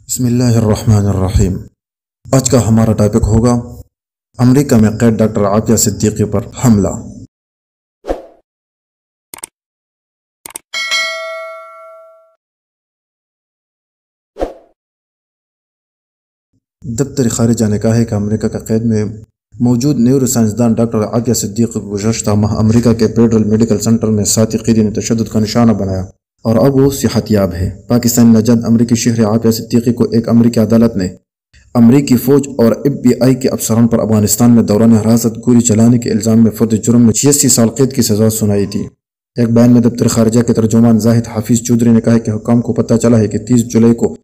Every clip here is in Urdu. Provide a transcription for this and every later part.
بسم اللہ الرحمن الرحیم۔ آج کا ہمارا ٹاپک ہوگا امریکہ میں قید ڈاکٹر عافیہ صدیقی پر حملہ۔ دفتر خارجہ نے کہا ہے کہ امریکہ کا قید میں موجود نیورو سائنسدان ڈاکٹر عافیہ صدیقی کو گزشتہ ماہ امریکہ کے فیڈرل میڈیکل سینٹر میں ساتھی قیدی نے تشدد کا نشانہ بنایا اور اب وہ صحت یاب ہے۔ پاکستانی نژاد امریکی شہری عافیہ صدیقی کو ایک امریکی عدالت نے امریکی فوج اور FBI کے افسران پر افغانستان میں دوران حراست گولی چلانے کے الزام میں فرد جرم میں 86 سال قید کی سزا سنائی تھی۔ ایک بیان میں دفتر خارجہ کے ترجمان زاہد حفیظ چودھری نے کہا کہ حکام کو پتہ چلا ہے کہ 30 جولائی کو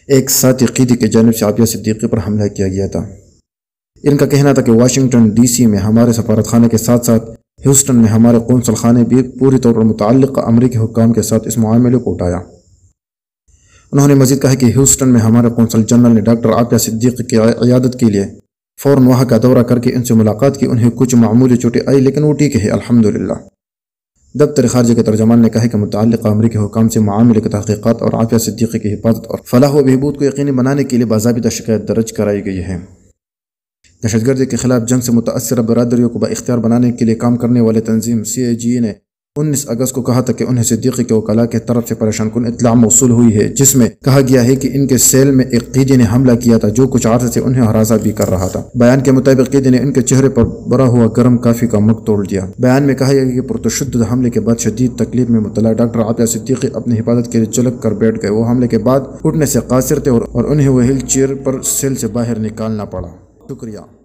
ایک ساتھی قیدی کی جانب سے عافیہ صدیقی پر حملہ کیا گیا تھا۔ ان کا کہنا تھا کہ واشنگٹن DC میں ہمارے سفارت خانے کے ساتھ ساتھ ہیوسٹن میں ہمارے قونصل خانے بھی پوری طور پر متعلقہ امریکی حکام کے ساتھ اس معاملے کو اٹھایا۔ انہوں نے مزید کہا کہ ہیوسٹن میں ہمارے قونصل جنرل نے ڈاکٹر عافیہ صدیقی کی عیادت کے لیے فوراً وہاں کا دورہ کر کے ان سے ملاقات کی۔ انہیں کچھ معمولی چوٹیں آئی لیکن وہ ٹھیک ہے الحمدللہ۔ دفتر خارجہ کے ترجمان نے کہا کہ متعلقہ امریکی حکام سے معاملے کی تحقیقات اور عافیہ صدیقی کی حفاظت اور فلاح و بہبود کو یقینی بنانے کے لیے باضابطہ شکایت درج کرائی گئی ہے۔ دہشت گردی کے خلاف جنگ سے متاثرہ برادریوں کو بااختیار بنانے کے لیے کام کرنے والے تنظیم CAG نے 19 اگست کو کہا تھا کہ انہیں صدیقی کے وکلاء کی طرف سے پریشان کن اطلاع موصول ہوئی ہے جس میں کہا گیا ہے کہ ان کے سیل میں ایک قیدی نے حملہ کیا تھا جو کچھ عرصے سے انہیں ہراساں بھی کر رہا تھا۔ بیان کے مطابق قیدی نے ان کے چہرے پر بھرا ہوا گرم کافی کا مگ توڑ دیا۔ بیان میں کہا گیا کہ پرتشدد حملے کے بعد شدید تکلیف میں مبتلا ڈاکٹر عافیہ صدیقی اپنی حفاظت کے لیے جھلک کر بیٹھ گئے۔ وہ حملے کے بعد اٹھنے سے قاصر تھے اور انہیں وہیل چیئر پر سیل سے باہر نکالنا پڑا۔ شکریہ۔